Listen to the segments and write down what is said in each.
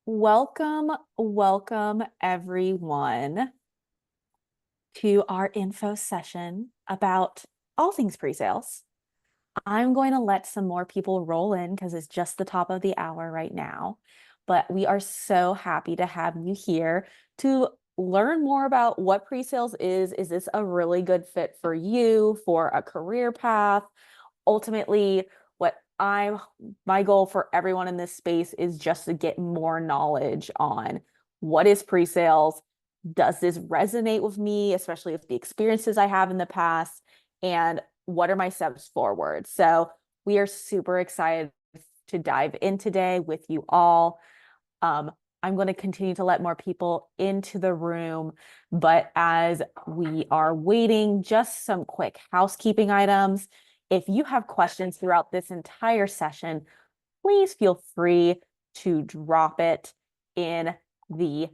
Welcome everyone to our info session about all things pre-sales. I'm going to let some more people roll in because it's just the top of the hour right now. But we are so happy to have you here to learn more about what pre-sales is. Is this a really good fit for you for a career path? Ultimately, my goal for everyone in this space is just to get more knowledge on what is pre-sales. Does this resonate with me, especially with the experiences I have in the past? And what are my steps forward? So we are super excited to dive in today with you all. Um, I'm going to continue to let more people into the room, but as we are waiting, just some quick housekeeping items. If you have questions throughout this entire session, please feel free to drop it in the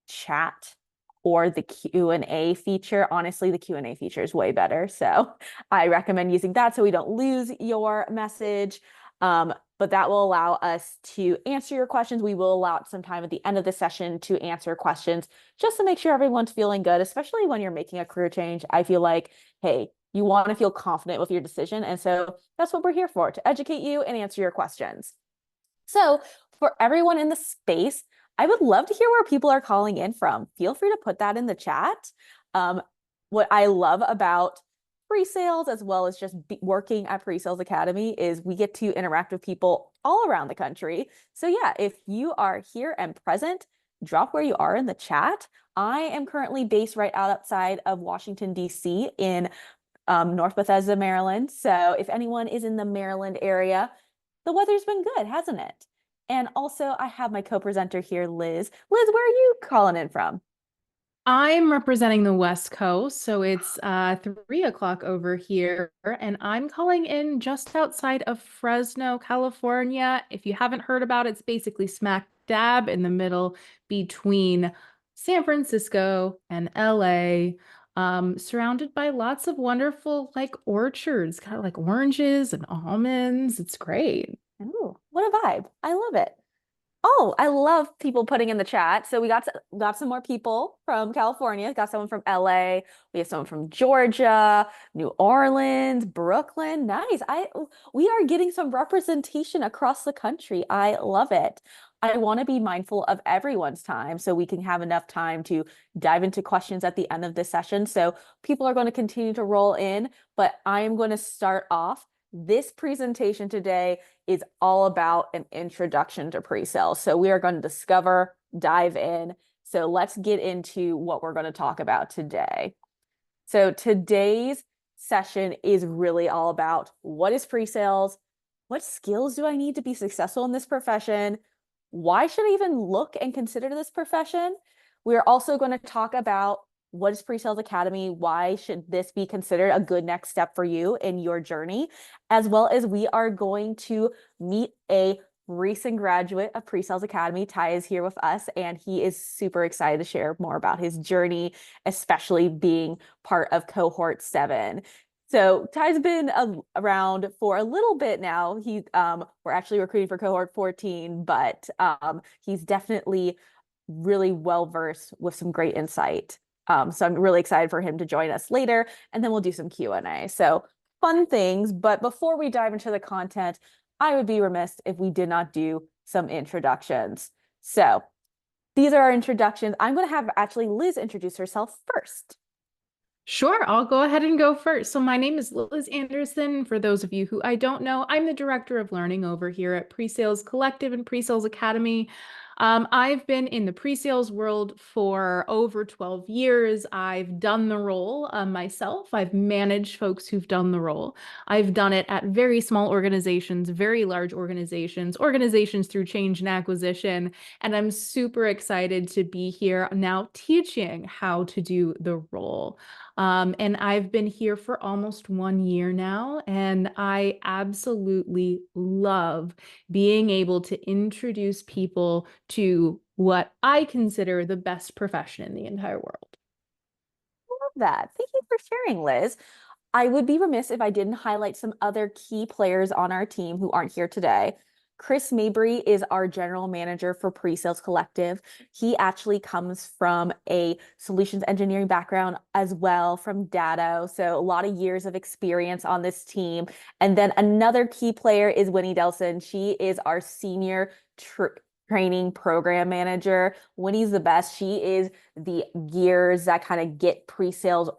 chat or the Q&A feature. Honestly, the Q&A feature is way better. So I recommend using that so we don't lose your message. But that will allow us to answer your questions. We will allow some time at the end of the session to answer questions just to make sure everyone's feeling good, especially when you're making a career change. I feel like, hey, you want to feel confident with your decision. And so that's what we're here for, to educate you and answer your questions. So for everyone in the space, I would love to hear where people are calling in from. Feel free to put that in the chat. What I love about pre-sales as well as just working at PreSales Academy is we get to interact with people all around the country. So yeah, if you are here and present, drop where you are in the chat. I am currently based right outside of Washington, D.C. in North Bethesda, Maryland. So if anyone is in the Maryland area, the weather's been good, hasn't it? And also, I have my co-presenter here, Liz. Liz, where are you calling in from? I'm representing the West Coast, so it's 3 o'clock over here, and I'm calling in just outside of Fresno, California. If you haven't heard about it, it's basically smack dab in the middle between San Francisco and LA, surrounded by lots of wonderful orchards, kind of like oranges and almonds. It's great. Ooh, what a vibe. I love it. Oh, I love people putting in the chat. So we got some more people from California. Got someone from LA. We have someone from Georgia, New Orleans, Brooklyn. Nice. We are getting some representation across the country. I love it. I want to be mindful of everyone's time so we can have enough time to dive into questions at the end of this session. So people are going to continue to roll in, but I am going to start off this presentation today is all about an introduction to pre-sales. So we are going to dive in. So let's get into what we're going to talk about today. So today's session is really all about what is pre-sales? What skills do I need to be successful in this profession? Why should I even look and consider this profession? We're also going to talk about what is PreSales Academy? Why should this be considered a good next step for you in your journey? As well as we are going to meet a recent graduate of PreSales Academy. Ty is here with us, and he is super excited to share more about his journey, especially being part of cohort 7. So Ty's been around for a little bit now. We're actually recruiting for cohort 14, but he's definitely really well versed with some great insight. So I'm really excited for him to join us later, and then we'll do some Q&A. So fun things, but before we dive into the content, I would be remiss if we did not do some introductions. So these are our introductions. I'm going to have actually Liz introduce herself first. Sure, I'll go ahead and go first. So my name is Liz Anderson. For those of you who I don't know, I'm the Director of Learning over here at PreSales Collective and PreSales Academy. I've been in the pre-sales world for over 12 years. I've done the role myself. I've managed folks who've done the role. I've done it at very small organizations, very large organizations, organizations through change and acquisition. And I'm super excited to be here now teaching how to do the role. And I've been here for almost 1 year now, and I absolutely love being able to introduce people to what I consider the best profession in the entire world. Love that. Thank you for sharing, Liz. I would be remiss if I didn't highlight some other key players on our team who aren't here today. Chris Mabry is our general manager for PreSales Collective. He actually comes from a solutions engineering background as well from Datto. So a lot of years of experience on this team. And then another key player is Winnie Delson. She is our senior training program manager. Winnie's the best. She is the gears that kind of get PreSales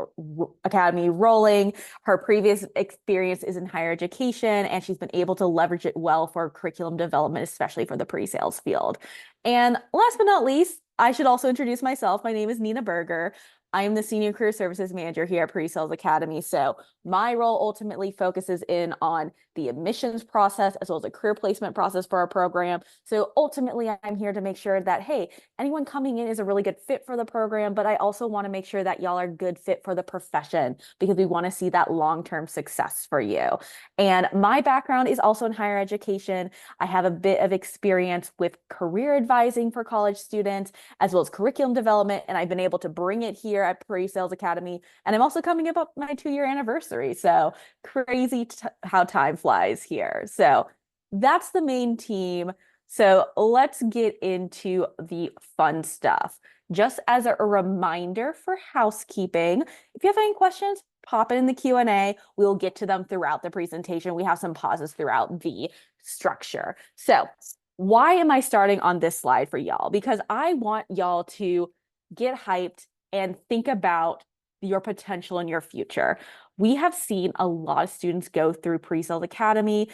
Academy rolling. Her previous experience is in higher education, and she's been able to leverage it well for curriculum development, especially for the pre-sales field. And last but not least, I should also introduce myself. My name is Nina Berger. I am the Senior Career Services Manager here at PreSales Academy. So my role ultimately focuses in on the admissions process as well as the career placement process for our program. So ultimately, I'm here to make sure that, hey, anyone coming in is a really good fit for the program, but I also want to make sure that y'all are a good fit for the profession because we want to see that long-term success for you. And my background is also in higher education. I have a bit of experience with career advising for college students as well as curriculum development, and I've been able to bring it here at PreSales Academy. And I'm also coming up my 2-year anniversary. So crazy how time flies here. So that's the main team. So let's get into the fun stuff. Just as a reminder for housekeeping, if you have any questions, pop it in the Q&A. We'll get to them throughout the presentation. We have some pauses throughout the structure. So why am I starting on this slide for y'all? Because I want y'all to get hyped and think about your potential in your future. We have seen a lot of students go through PreSales Academy,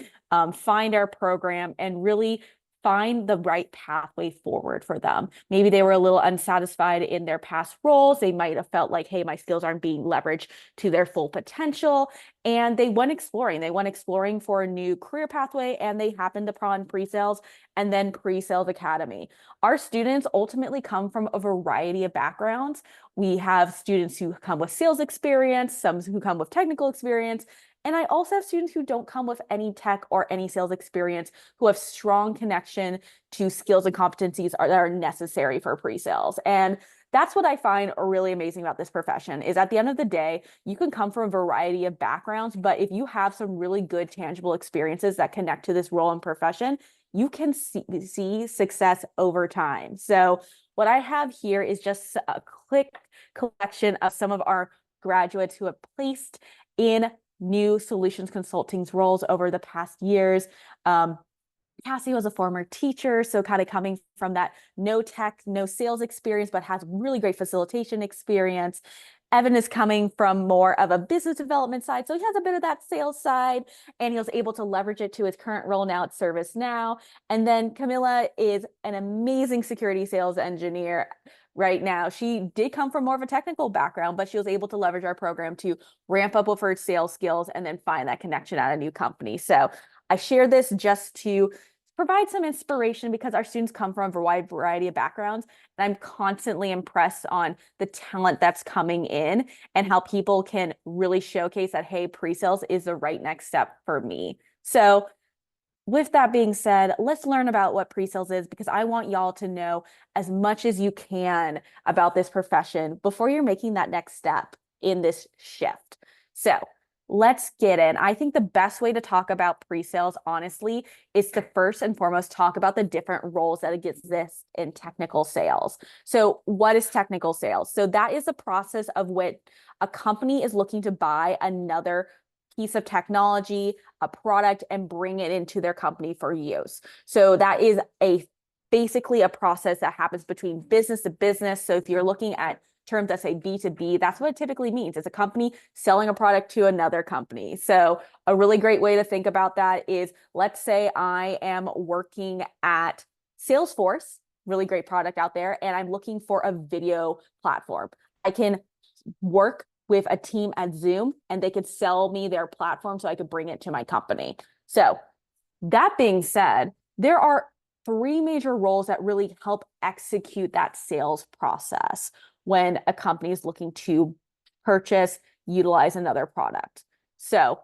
find our program, and really find the right pathway forward for them. Maybe they were a little unsatisfied in their past roles. They might have felt like, hey, my skills aren't being leveraged to their full potential. And they went exploring. They went exploring for a new career pathway, and they happened upon PreSales and then PreSales Academy. Our students ultimately come from a variety of backgrounds. We have students who come with sales experience, some who come with technical experience, and I also have students who don't come with any tech or any sales experience who have strong connection to skills and competencies that are necessary for pre-sales. And that's what I find really amazing about this profession is at the end of the day, you can come from a variety of backgrounds, but if you have some really good tangible experiences that connect to this role and profession, you can see success over time. So what I have here is just a quick collection of some of our graduates who have placed in new solutions consulting roles over the past years. Cassie was a former teacher, so kind of coming from that no tech, no sales experience, but has really great facilitation experience. Evan is coming from more of a business development side, so he has a bit of that sales side, and he was able to leverage it to his current role now at ServiceNow. And then Camilla is an amazing security sales engineer right now. She did come from more of a technical background, but she was able to leverage our program to ramp up with her sales skills and then find that connection at a new company. So I share this just to provide some inspiration because our students come from a wide variety of backgrounds. And I'm constantly impressed on the talent that's coming in and how people can really showcase that, hey, pre-sales is the right next step for me. So with that being said, let's learn about what pre-sales is because I want y'all to know as much as you can about this profession before you're making that next step in this shift. So let's get in. I think the best way to talk about pre-sales, honestly, is to first and foremost talk about the different roles that exist in technical sales. So what is technical sales? So that is the process of what a company is looking to buy another piece of technology, a product, and bring it into their company for use. So that is basically a process that happens between business to business. So if you're looking at terms that say B2B, that's what it typically means. It's a company selling a product to another company. So a really great way to think about that is, let's say I am working at Salesforce, really great product out there, and I'm looking for a video platform. I can work with a team at Zoom and they could sell me their platform so I could bring it to my company. So that being said, there are 3 major roles that really help execute that sales process when a company is looking to purchase, utilize another product. So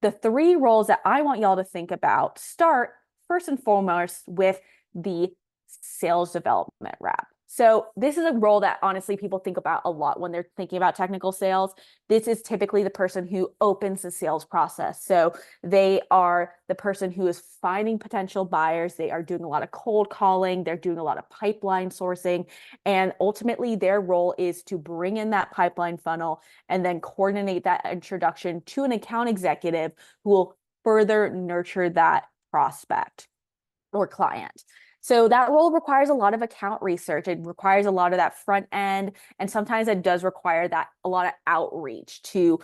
the 3 roles that I want y'all to think about start first and foremost with the sales development rep. So this is a role that honestly people think about a lot when they're thinking about technical sales. This is typically the person who opens the sales process. So they are the person who is finding potential buyers. They are doing a lot of cold calling. They're doing a lot of pipeline sourcing. And ultimately, their role is to bring in that pipeline funnel and then coordinate that introduction to an account executive who will further nurture that prospect or client. So that role requires a lot of account research. It requires a lot of that front end. And sometimes it does require that a lot of outreach to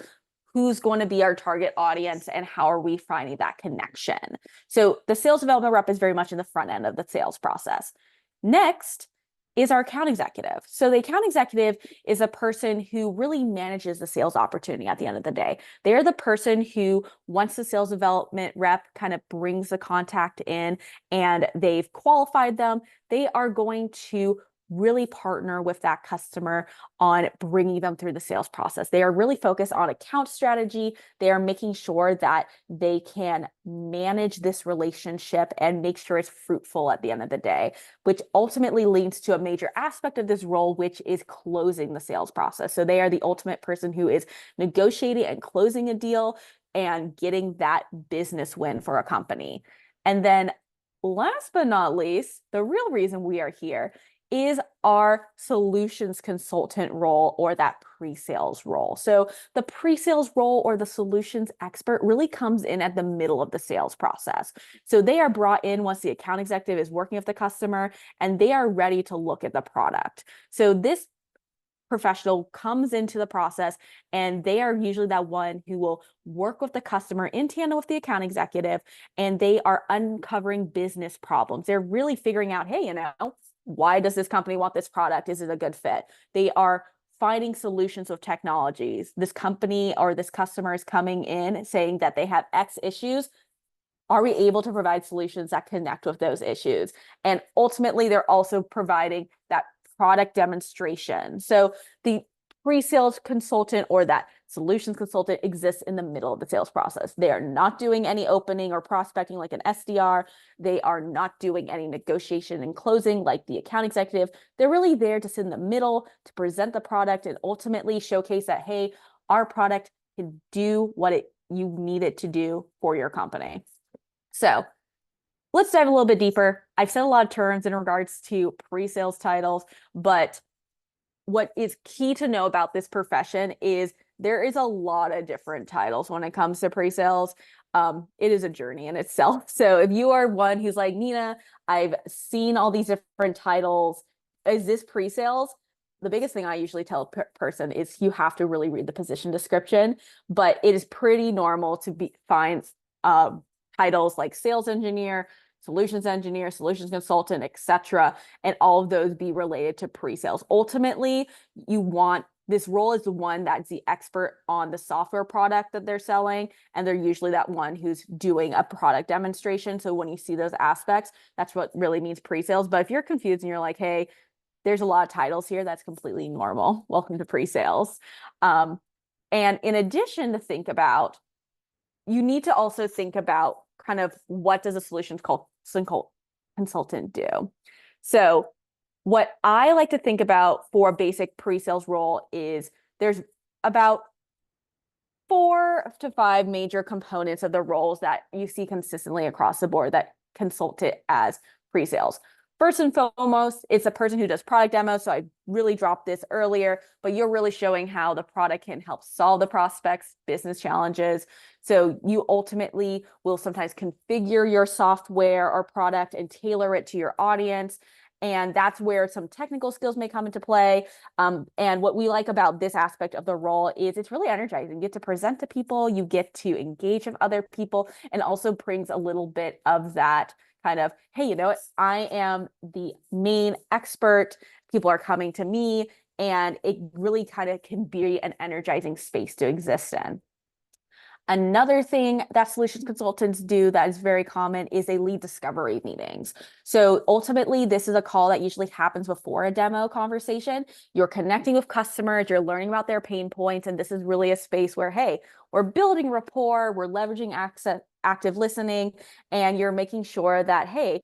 who's going to be our target audience and how are we finding that connection. So the sales development rep is very much in the front end of the sales process. Next is our account executive. So the account executive is a person who really manages the sales opportunity at the end of the day. They're the person who, once the sales development rep kind of brings the contact in and they've qualified them, they are going to really partner with that customer on bringing them through the sales process. They are really focused on account strategy. They are making sure that they can manage this relationship and make sure it's fruitful at the end of the day, which ultimately leads to a major aspect of this role, which is closing the sales process. So they are the ultimate person who is negotiating and closing a deal and getting that business win for a company. And then last but not least, the real reason we are here is our solutions consultant role or that pre-sales role. So the pre-sales role or the solutions expert really comes in at the middle of the sales process. So they are brought in once the account executive is working with the customer and they are ready to look at the product. So this professional comes into the process and they are usually that one who will work with the customer in tandem with the account executive, and they are uncovering business problems. They're really figuring out, hey, why does this company want this product? Is it a good fit? They are finding solutions with technologies. This company or this customer is coming in saying that they have X issues. Are we able to provide solutions that connect with those issues? And ultimately, they're also providing that product demonstration. So the pre-sales consultant or that solutions consultant exists in the middle of the sales process. They are not doing any opening or prospecting like an SDR. They are not doing any negotiation and closing like the account executive. They're really there to sit in the middle to present the product and ultimately showcase that, hey, our product can do what you need it to do for your company. So let's dive a little bit deeper. I've said a lot of terms in regards to pre-sales titles, but what is key to know about this profession is there is a lot of different titles when it comes to pre-sales. It is a journey in itself. So if you are one who's like, Nina, I've seen all these different titles, is this pre-sales? The biggest thing I usually tell a person is you have to really read the position description, but it is pretty normal to find titles like sales engineer, solutions consultant, etc., and all of those be related to pre-sales. Ultimately, this role is the one that's the expert on the software product that they're selling, and they're usually that one who's doing a product demonstration. So when you see those aspects, that's what really means pre-sales. But if you're confused and you're like, hey, there's a lot of titles here, that's completely normal. Welcome to pre-sales. And in addition to think about, you need to also think about kind of what does a solutions consultant do? So what I like to think about for a basic pre-sales role is there's about 4 to 5 major components of the roles that you see consistently across the board that consult it as pre-sales. First and foremost, it's a person who does product demos. So I really dropped this earlier, but you're really showing how the product can help solve the prospect's business challenges. So you ultimately will sometimes configure your software or product and tailor it to your audience. And that's where some technical skills may come into play. And what we like about this aspect of the role is it's really energizing. You get to present to people, you get to engage with other people, and also brings a little bit of that kind of, hey, I am the main expert. People are coming to me, and it really kind of can be an energizing space to exist in. Another thing that solutions consultants do that is very common is they lead discovery meetings. So ultimately, this is a call that usually happens before a demo conversation. You're connecting with customers, you're learning about their pain points, and this is really a space where, hey, we're building rapport, we're leveraging active listening, and you're making sure that, hey,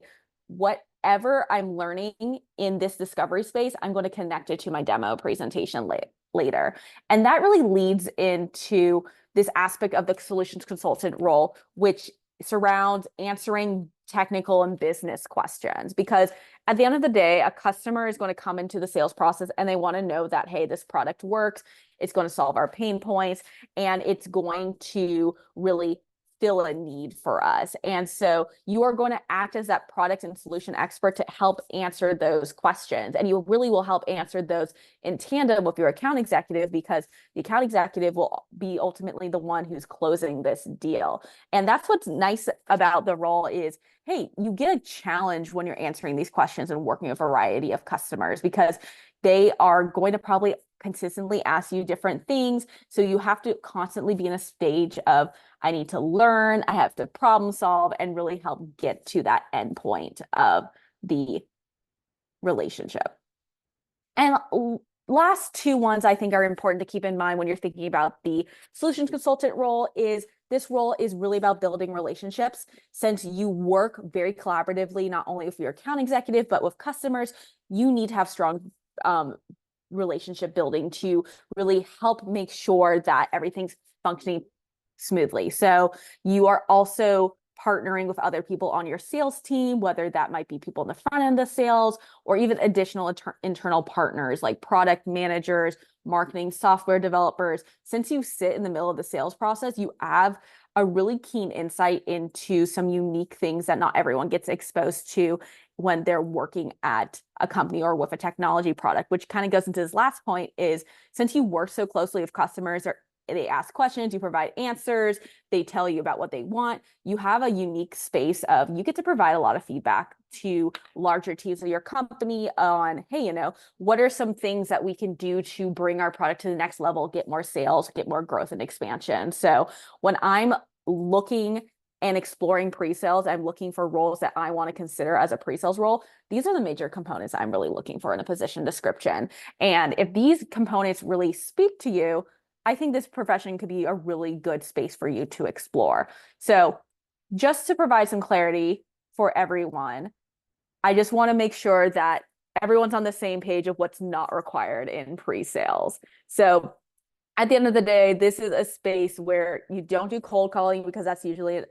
what whatever I'm learning in this discovery space, I'm going to connect it to my demo presentation later. And that really leads into this aspect of the solutions consultant role, which surrounds answering technical and business questions. Because at the end of the day, a customer is going to come into the sales process and they want to know that, hey, this product works, it's going to solve our pain points, and it's going to really fill a need for us. And so you are going to act as that product and solution expert to help answer those questions. And you really will help answer those in tandem with your account executive, because the account executive will be ultimately the one who's closing this deal. And that's what's nice about the role is, hey, you get a challenge when you're answering these questions and working with a variety of customers, because they are going to probably consistently ask you different things. So you have to constantly be in a stage of, I need to learn, I have to problem solve, and really help get to that end point of the relationship. And last two ones I think are important to keep in mind when you're thinking about the solutions consultant role is this role is really about building relationships. Since you work very collaboratively, not only with your account executive, but with customers, you need to have strong relationship building to really help make sure that everything's functioning smoothly. So you are also partnering with other people on your sales team, whether that might be people in the front end of sales or even additional internal partners like product managers, marketing, software developers. Since you sit in the middle of the sales process, you have a really keen insight into some unique things that not everyone gets exposed to when they're working at a company or with a technology product, which kind of goes into this last point is, since you work so closely with customers, or they ask questions, you provide answers, they tell you about what they want, you have a unique space of, you get to provide a lot of feedback to larger teams of your company on, hey, you know, what are some things that we can do to bring our product to the next level, get more sales, get more growth and expansion. So when I'm looking and exploring pre-sales, I'm looking for roles that I want to consider as a pre-sales role. These are the major components I'm really looking for in a position description. And if these components really speak to you, I think this profession could be a really good space for you to explore. So just to provide some clarity for everyone, I just want to make sure that everyone's on the same page of what's not required in pre-sales. So at the end of the day, this is a space where you don't do cold calling, because that's usually a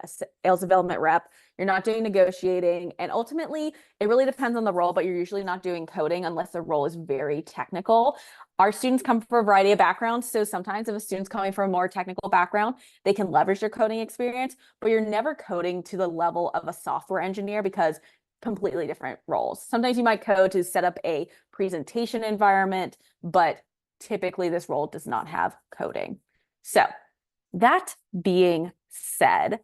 sales development rep. You're not doing negotiating. And ultimately, it really depends on the role, but you're usually not doing coding unless the role is very technical. Our students come from a variety of backgrounds. So sometimes if a student's coming from a more technical background, they can leverage their coding experience, but you're never coding to the level of a software engineer, because completely different roles. Sometimes you might code to set up a presentation environment, but typically this role does not have coding. So that being said,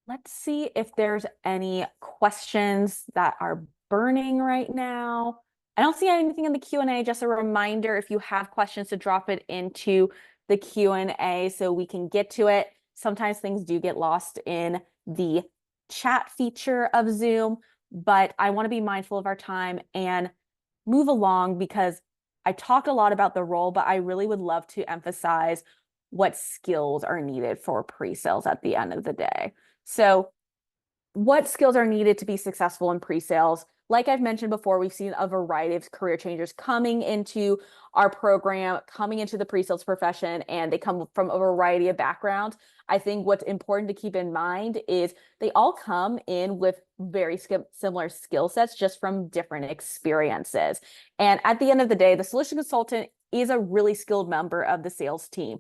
let's see if there's any questions that are burning right now. I don't see anything in the Q&A. Just a reminder, if you have questions, to drop it into the Q&A so we can get to it. Sometimes things do get lost in the chat feature of Zoom, but I want to be mindful of our time and move along, because I talked a lot about the role, but I really would love to emphasize what skills are needed for pre-sales at the end of the day. So what skills are needed to be successful in pre-sales? Like I've mentioned before, we've seen a variety of career changers coming into our program, coming into the pre-sales profession, and they come from a variety of backgrounds. I think what's important to keep in mind is they all come in with very similar skill sets, just from different experiences. And at the end of the day, the solution consultant is a really skilled member of the sales team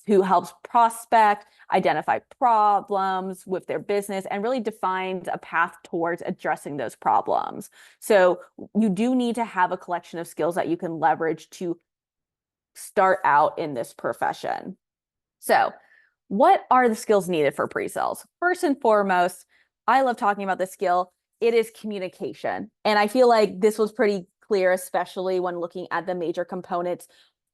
who helps prospect, identify problems with their business, and really defines a path towards addressing those problems. So you do need to have a collection of skills that you can leverage to start out in this profession. So what are the skills needed for pre-sales? First and foremost, I love talking about this skill. It is communication. And I feel like this was pretty clear, especially when looking at the major components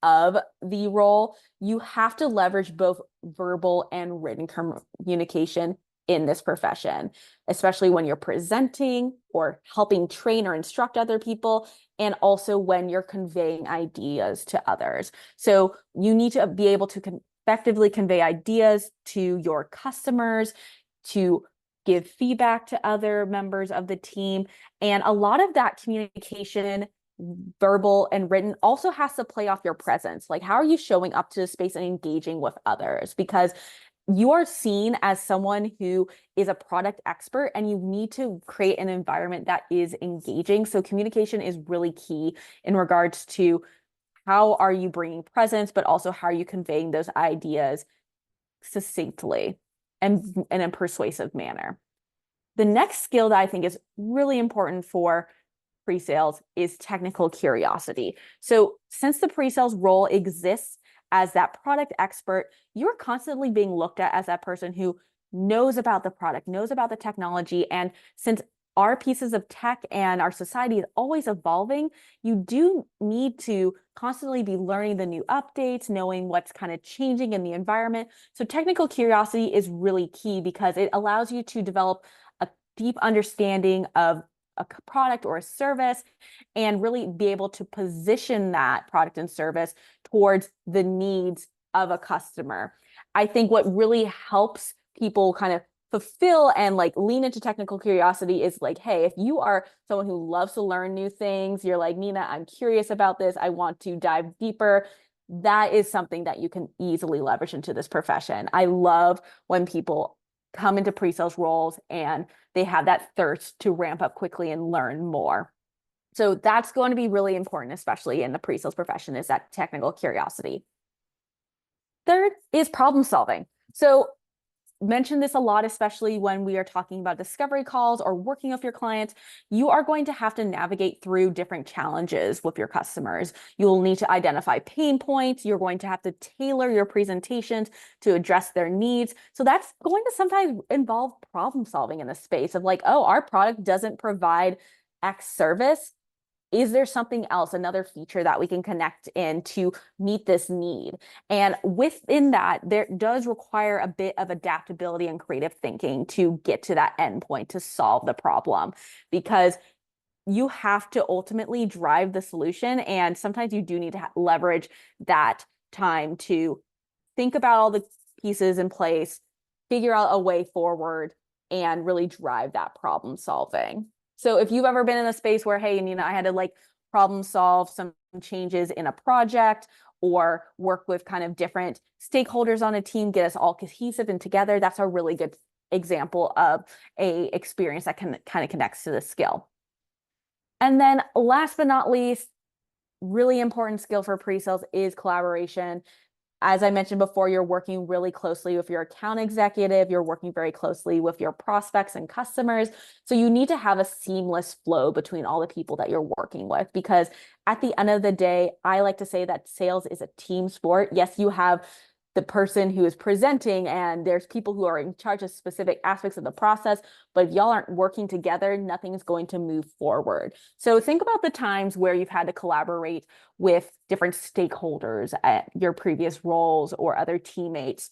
of the role. You have to leverage both verbal and written communication in this profession, especially when you're presenting or helping train or instruct other people, and also when you're conveying ideas to others. So you need to be able to effectively convey ideas to your customers, to give feedback to other members of the team. And a lot of that communication, verbal and written, also has to play off your presence. Like, how are you showing up to the space and engaging with others? Because you are seen as someone who is a product expert, and you need to create an environment that is engaging. So communication is really key in regards to how are you bringing presence, but also how are you conveying those ideas succinctly and in a persuasive manner. The next skill that I think is really important for pre-sales is technical curiosity. So since the pre-sales role exists as that product expert, you're constantly being looked at as that person who knows about the product, knows about the technology. And since our pieces of tech and our society is always evolving, you do need to constantly be learning the new updates, knowing what's kind of changing in the environment. So technical curiosity is really key because it allows you to develop a deep understanding of a product or a service and really be able to position that product and service towards the needs of a customer. I think what really helps people kind of fulfill and like lean into technical curiosity is like, hey, if you are someone who loves to learn new things, you're like, Nina, I'm curious about this, I want to dive deeper, that is something that you can easily leverage into this profession. I love when people come into pre-sales roles and they have that thirst to ramp up quickly and learn more. So that's going to be really important, especially in the pre-sales profession, is that technical curiosity. Third is problem solving. So mention this a lot, especially when we are talking about discovery calls or working with your clients. You are going to have to navigate through different challenges with your customers. You will need to identify pain points. You're going to have to tailor your presentations to address their needs. So that's going to sometimes involve problem solving in the space of like, oh, our product doesn't provide X service. Is there something else, another feature that we can connect in to meet this need? And within that, there does require a bit of adaptability and creative thinking to get to that endpoint to solve the problem, because you have to ultimately drive the solution. And sometimes you do need to leverage that time to think about all the pieces in place, figure out a way forward, and really drive that problem solving. So if you've ever been in a space where, hey, Nina, I had to like problem solve some changes in a project or work with kind of different stakeholders on a team, get us all cohesive and together, that's a really good example of a experience that can kind of connects to the skill. And then last but not least, really important skill for pre-sales is collaboration. As I mentioned before, you're working really closely with your account executive. You're working very closely with your prospects and customers. So you need to have a seamless flow between all the people that you're working with, because at the end of the day, I like to say that sales is a team sport. Yes, you have the person who is presenting and there's people who are in charge of specific aspects of the process, but if y'all aren't working together, nothing's going to move forward. So think about the times where you've had to collaborate with different stakeholders at your previous roles or other teammates.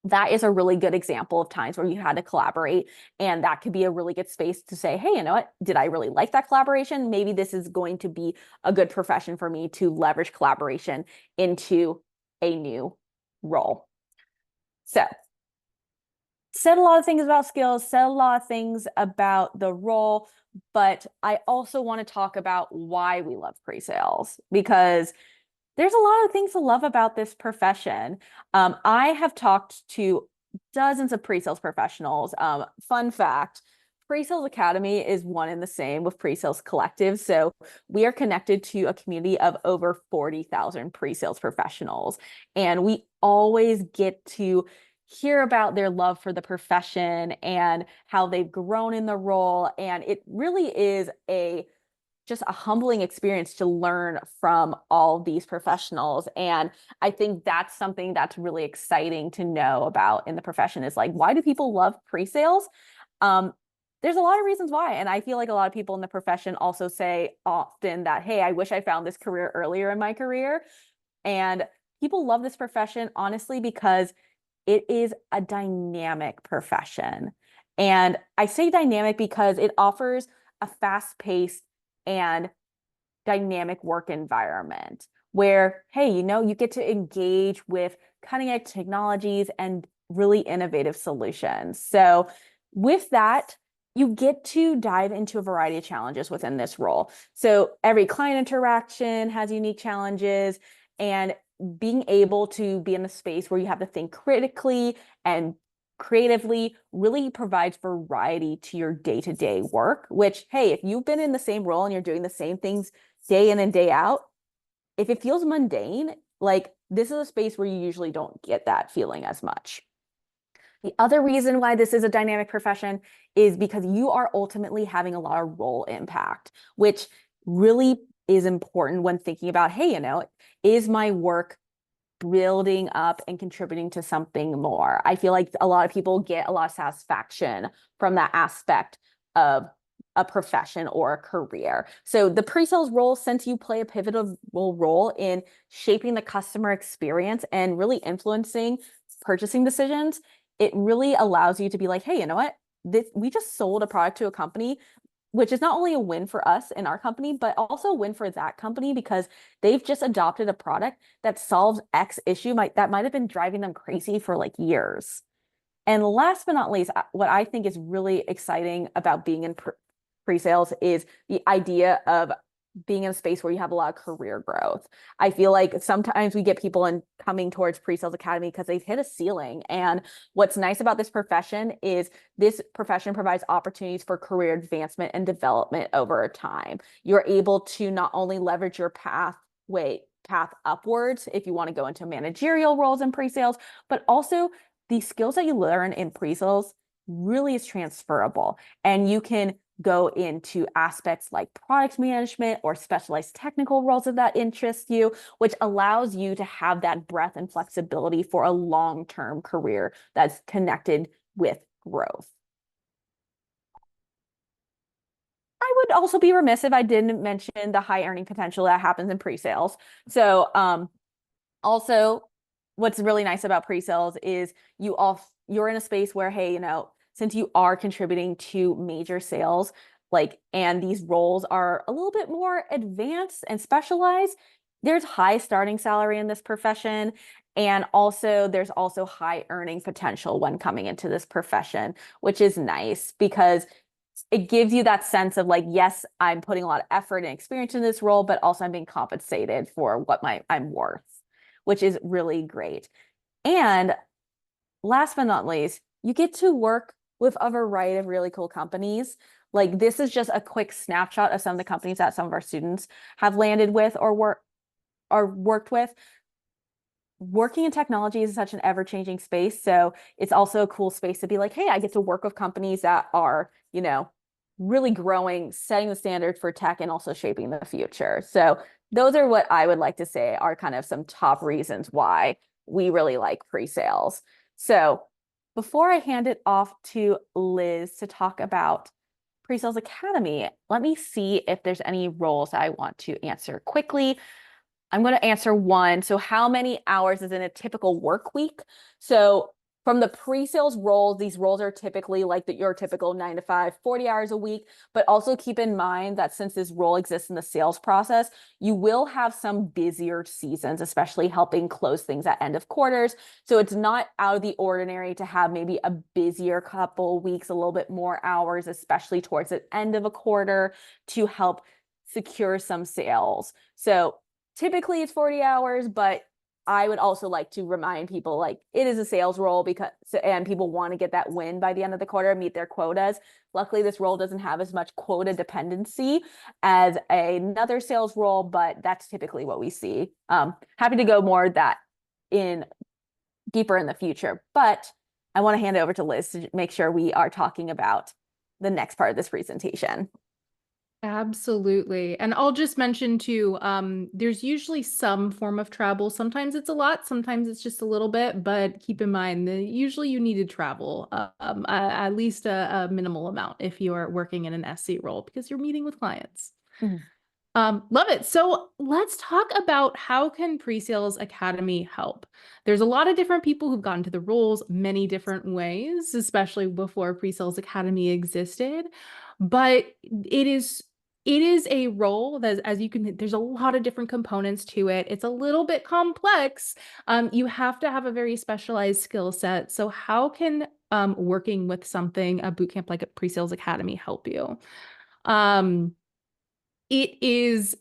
That is a really good example of times where you had to collaborate. And that could be a really good space to say, hey, you know what? Did I really like that collaboration? Maybe this is going to be a good profession for me to leverage collaboration into a new role. So said a lot of things about skills, said a lot of things about the role, but I also want to talk about why we love pre-sales, because there's a lot of things to love about this profession. I have talked to dozens of pre-sales professionals. Fun fact, PreSales Academy is one and the same with PreSales Collective. So we are connected to a community of over 40,000 pre-sales professionals. And we always get to hear about their love for the profession and how they've grown in the role. And it really is just a humbling experience to learn from all these professionals. And I think that's something that's really exciting to know about in the profession, is like, why do people love pre-sales? There's a lot of reasons why. And I feel like a lot of people in the profession also say often that, hey, I wish I found this career earlier in my career. And people love this profession, honestly, because it is a dynamic profession. And I say dynamic because it offers a fast-paced and dynamic work environment where, hey, you get to engage with cutting edge technologies and really innovative solutions. So with that, you get to dive into a variety of challenges within this role. So every client interaction has unique challenges, and being able to be in a space where you have to think critically and creatively really provides variety to your day-to-day work, which, hey, if you've been in the same role and you're doing the same things day in and day out, if it feels mundane, like this is a space where you usually don't get that feeling as much. The other reason why this is a dynamic profession is because you are ultimately having a lot of role impact, which really is important when thinking about, hey, is my work building up and contributing to something more? I feel like a lot of people get a lot of satisfaction from that aspect of a profession or a career. So the pre-sales role, since you play a pivotal role in shaping the customer experience and really influencing purchasing decisions, it really allows you to be like, hey, you know what? We just sold a product to a company, which is not only a win for us in our company, but also a win for that company because they've just adopted a product that solves X issue that might have been driving them crazy for like years. And last but not least, what I think is really exciting about being in pre-sales is the idea of being in a space where you have a lot of career growth. I feel like sometimes we get people in coming towards PreSales Academy because they've hit a ceiling. And what's nice about this profession is this profession provides opportunities for career advancement and development over time. You're able to not only leverage your path upwards if you want to go into managerial roles in pre-sales, but also the skills that you learn in pre-sales really is transferable. And you can go into aspects like product management or specialized technical roles if that interests you, which allows you to have that breadth and flexibility for a long-term career that's connected with growth. I would also be remiss if I didn't mention the high earning potential that happens in pre-sales. So also, what's really nice about pre-sales is you're in a space where, hey, since you are contributing to major sales, and these roles are a little bit more advanced and specialized, there's high starting salary in this profession. And also, there's also high earning potential when coming into this profession, which is nice because it gives you that sense of like, yes, I'm putting a lot of effort and experience in this role, but also I'm being compensated for what I'm worth, which is really great. And last but not least, you get to work with a variety of really cool companies. Like this is just a quick snapshot of some of the companies that some of our students have landed with or worked with. Working in technology is such an ever-changing space. So it's also a cool space to be like, hey, I get to work with companies that are, really growing, setting the standard for tech and also shaping the future. So those are what I would like to say are kind of some top reasons why we really like pre-sales. So before I hand it off to Liz to talk about PreSales Academy, let me see if there's any roles I want to answer quickly. I'm going to answer one. So how many hours is in a typical work week? So from the pre-sales roles, these roles are typically like your typical 9 to 5, 40 hours a week. But also keep in mind that since this role exists in the sales process, you will have some busier seasons, especially helping close things at end of quarters. So it's not out of the ordinary to have maybe a busier couple weeks, a little bit more hours, especially towards the end of a quarter to help secure some sales. So typically it's 40 hours, but I would also like to remind people like it is a sales role and people want to get that win by the end of the quarter, meet their quotas. Luckily, this role doesn't have as much quota dependency as another sales role, but that's typically what we see. Happy to go more that in deeper in the future, but I want to hand it over to Liz to make sure we are talking about the next part of this presentation. Absolutely. And I'll just mention too, there's usually some form of travel. Sometimes it's a lot, sometimes it's just a little bit, but keep in mind that usually you need to travel at least a minimal amount if you are working in an SC role because you're meeting with clients. Mhm. Love it. So let's talk about how can PreSales Academy help? There's a lot of different people who've gotten to the roles many different ways, especially before PreSales Academy existed. But it is a role that, as you can, there's a lot of different components to it. It's a little bit complex. You have to have a very specialized skill set. So how can working with something, a bootcamp like a PreSales Academy help you. Um, it is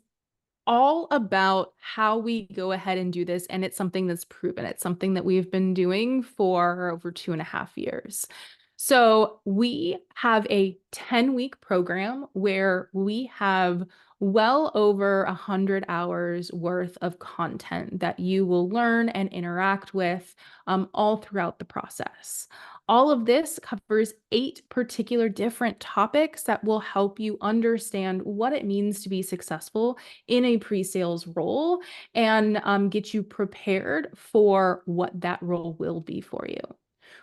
all about how we go ahead and do this. And it's something that's proven. It's something that we've been doing for over 2.5 years. So we have a 10-week program where we have well over 100 hours worth of content that you will learn and interact with all throughout the process. All of this covers 8 particular different topics that will help you understand what it means to be successful in a pre-sales role and get you prepared for what that role will be for you.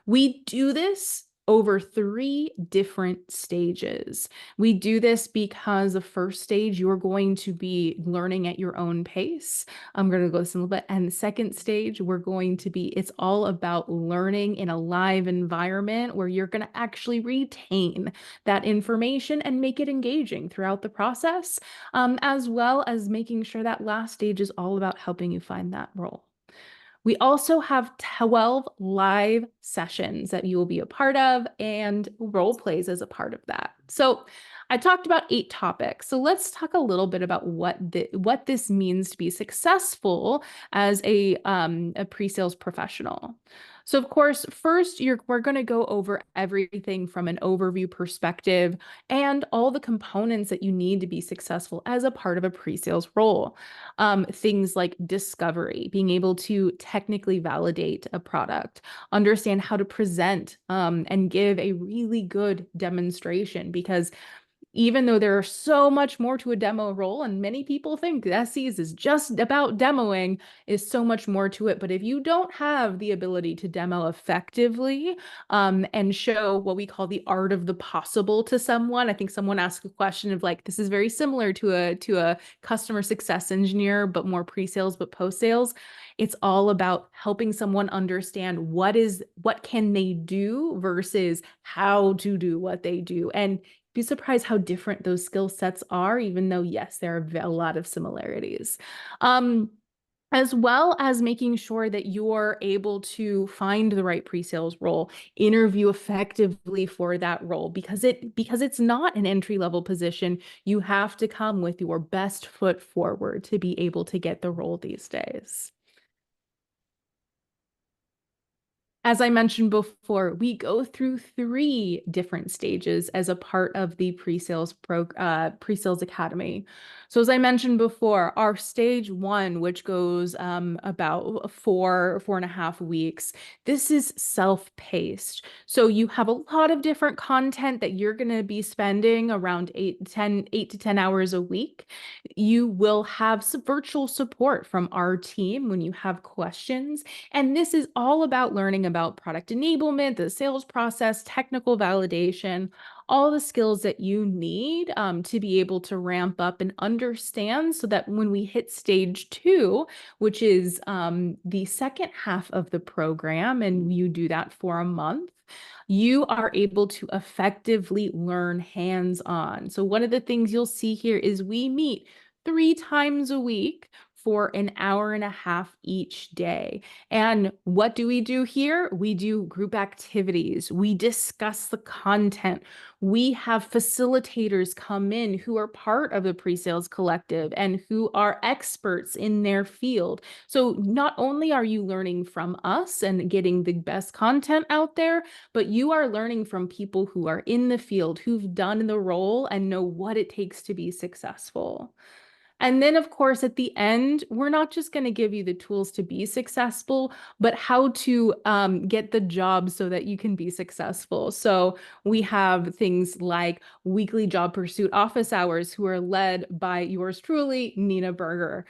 We do this over 3 different stages. We do this because the first stage, you're going to be learning at your own pace. I'm going to go this in a little bit. And the second stage, it's all about learning in a live environment where you're going to actually retain that information and make it engaging throughout the process, as well as making sure that last stage is all about helping you find that role. We also have 12 live sessions that you will be a part of and role plays as a part of that. So I talked about 8 topics. So let's talk a little bit about what this means to be successful as a pre-sales professional. So of course, first, we're going to go over everything from an overview perspective and all the components that you need to be successful as a part of a pre-sales role. Things like discovery, being able to technically validate a product, understand how to present and give a really good demonstration, because even though there are so much more to a demo role, and many people think SEs is just about demoing, is so much more to it. But if you don't have the ability to demo effectively and show what we call the art of the possible to someone, I think someone asked a question of like, this is very similar to a customer success engineer, but more pre-sales, but post-sales. It's all about helping someone understand what can they do versus how to do what they do. And be surprised how different those skill sets are, even though, yes, there are a lot of similarities. As well as making sure that you're able to find the right pre-sales role, interview effectively for that role, because it's not an entry-level position. You have to come with your best foot forward to be able to get the role these days. As I mentioned before, we go through 3 different stages as a part of the pre-sales Academy. So as I mentioned before, our stage 1, which goes about 4.5 weeks, this is self-paced. So you have a lot of different content that you're going to be spending around 8 to 10 hours a week. You will have some virtual support from our team when you have questions. And this is all about learning about product enablement, the sales process, technical validation, all the skills that you need to be able to ramp up and understand, so that when we hit stage 2, which is the second half of the program, and you do that for a month, you are able to effectively learn hands-on. So one of the things you'll see here is we meet 3 times a week for an hour and a half each day. And what do we do here? We do group activities. We discuss the content. We have facilitators come in who are part of the pre-sales collective and who are experts in their field. So not only are you learning from us and getting the best content out there, but you are learning from people who are in the field, who've done the role and know what it takes to be successful. And then, of course, at the end, we're not just going to give you the tools to be successful, but how to get the job so that you can be successful. So we have things like weekly job pursuit office hours, who are led by yours truly, Nina Berger,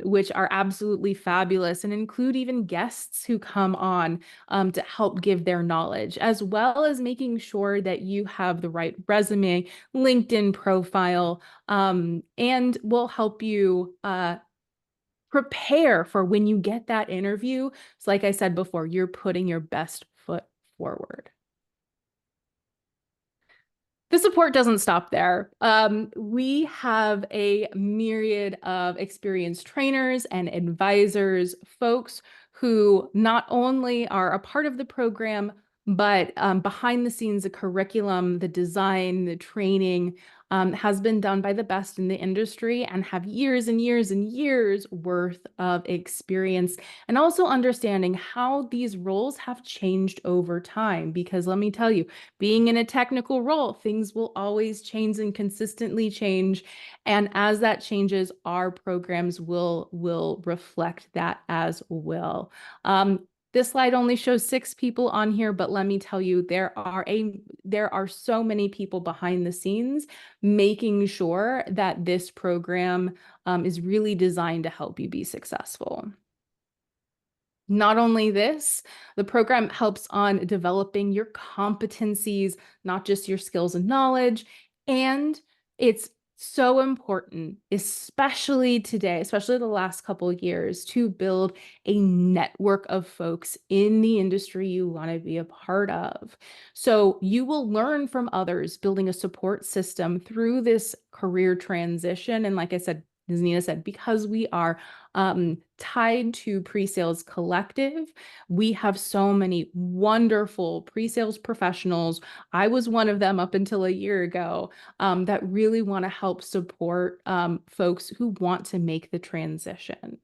which are absolutely fabulous and include even guests who come on to help give their knowledge, as well as making sure that you have the right resume, LinkedIn profile, and will help you prepare for when you get that interview. So like I said before, you're putting your best foot forward. The support doesn't stop there. We have a myriad of experienced trainers and advisors, folks who not only are a part of the program, But behind the scenes, the curriculum, the design, the training has been done by the best in the industry and have years and years and years worth of experience, and also understanding how these roles have changed over time. Because let me tell you, being in a technical role, things will always change and consistently change. And as that changes, our programs will reflect that as well. This slide only shows 6 people on here, but let me tell you, there are so many people behind the scenes making sure that this program is really designed to help you be successful. Not only this, the program helps on developing your competencies, not just your skills and knowledge. And it's so important, especially today, especially the last couple of years, to build a network of folks in the industry you want to be a part of. So you will learn from others, building a support system through this career transition. And like I said, as Nina said, because we are tied to PreSales Collective, we have so many wonderful pre-sales professionals. I was one of them up until a year ago, that really want to help support folks who want to make the transition.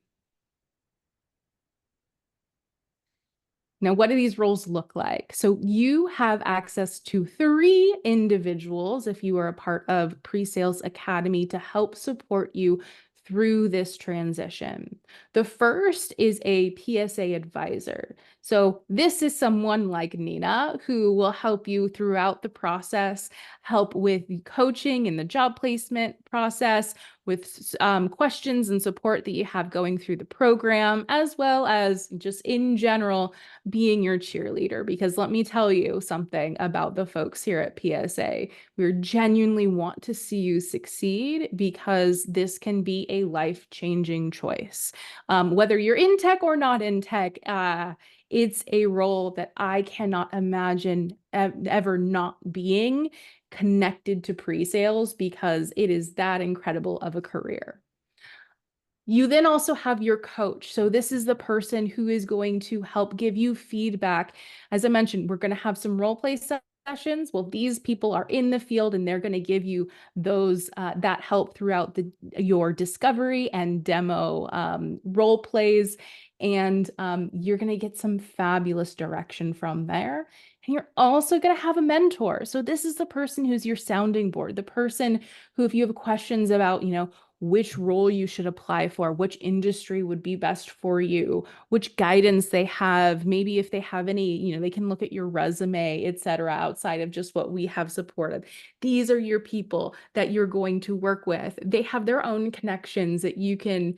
Now, what do these roles look like? So you have access to 3 individuals if you are a part of PreSales Academy to help support you through this transition. The first is a PSA advisor. So this is someone like Nina who will help you throughout the process, help with the coaching and the job placement process, with questions and support that you have going through the program, as well as just in general being your cheerleader. Because let me tell you something about the folks here at PSA. We genuinely want to see you succeed, because this can be a life-changing choice. Whether you're in tech or not in tech, it's a role that I cannot imagine ever not being connected to pre-sales, because it is that incredible of a career. You then also have your coach. So this is the person who is going to help give you feedback. As I mentioned, we're going to have some role play sessions. Well, these people are in the field and they're going to give you those that help throughout your discovery and demo role plays. And you're going to get some fabulous direction from there. And you're also going to have a mentor. So this is the person who's your sounding board, the person who, if you have questions about, which role you should apply for, which industry would be best for you, which guidance they have, maybe if they have any, they can look at your resume, etc., outside of just what we have supported. These are your people that you're going to work with. They have their own connections that you can,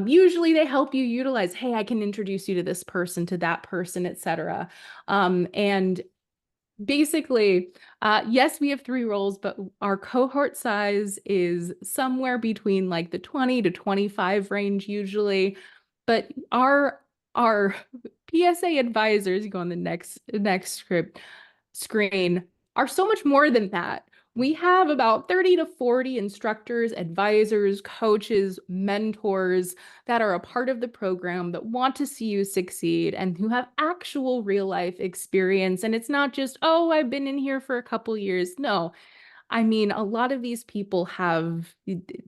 usually they help you utilize, hey, I can introduce you to this person, to that person, etc. And basically, yes, we have 3 roles, but our cohort size is somewhere between like the 20 to 25 range usually. But our PSA advisors, you go on the next screen, are so much more than that. We have about 30 to 40 instructors, advisors, coaches, mentors that are a part of the program that want to see you succeed and who have actual real life experience. And it's not just, oh, I've been in here for a couple years. No, I mean, a lot of these people have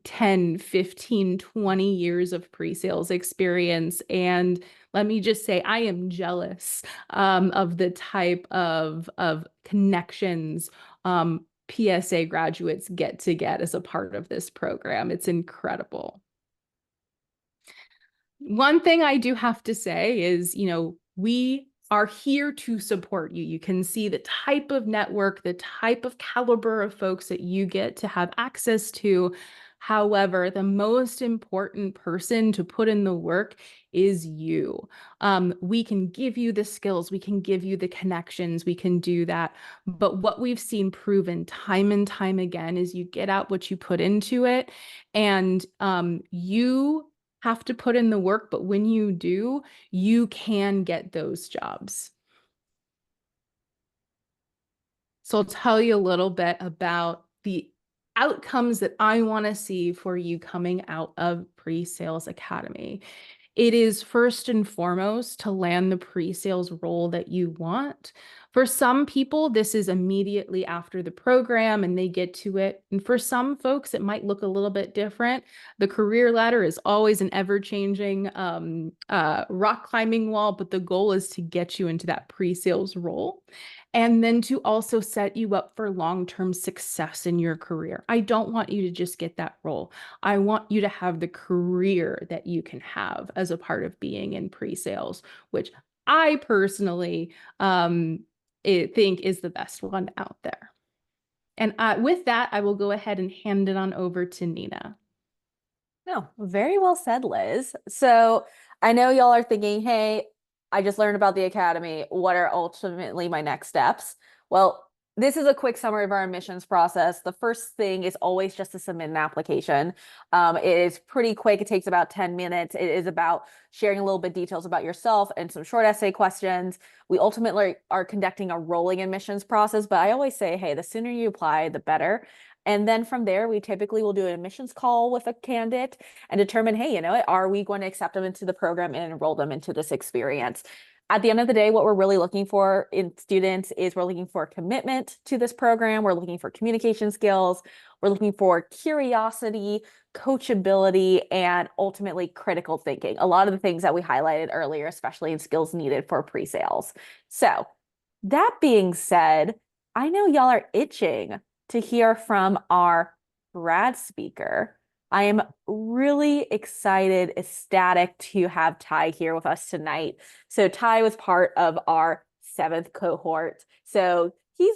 10, 15, 20 years of pre-sales experience. And let me just say, I am jealous of the type of connections PSA graduates get as a part of this program. It's incredible. One thing I do have to say is, we are here to support you. You can see the type of network, the type of caliber of folks that you get to have access to. However, the most important person to put in the work is you. We can give you the skills, we can give you the connections, we can do that. But what we've seen proven time and time again is you get out what you put into it, and you have to put in the work, but when you do, you can get those jobs. So I'll tell you a little bit about the outcomes that I want to see for you coming out of PreSales Academy. It is first and foremost to land the pre-sales role that you want, For some people, this is immediately after the program and they get to it. And for some folks, it might look a little bit different. The career ladder is always an ever-changing rock climbing wall, but the goal is to get you into that pre-sales role and then to also set you up for long-term success in your career. I don't want you to just get that role. I want you to have the career that you can have as a part of being in pre-sales, which I personally think is the best one out there. And with that, I will go ahead and hand it on over to Nina. No, very well said, Liz. So I know y'all are thinking, hey, I just learned about the Academy. What are ultimately my next steps? Well, this is a quick summary of our admissions process. The first thing is always just to submit an application. It is pretty quick. It takes about 10 minutes. It is about sharing a little bit details about yourself and some short essay questions. We ultimately are conducting a rolling admissions process, but I always say, hey, the sooner you apply, the better. And then from there, we typically will do an admissions call with a candidate and determine, hey, you know what, are we going to accept them into the program and enroll them into this experience? At the end of the day, what we're really looking for in students is we're looking for commitment to this program. We're looking for communication skills. We're looking for curiosity, coachability, and ultimately critical thinking. A lot of the things that we highlighted earlier, especially in skills needed for pre-sales. So that being said, I know y'all are itching to hear from our grad speaker. I am really excited, ecstatic to have Ty here with us tonight. So Ty was part of our 7th cohort. So he's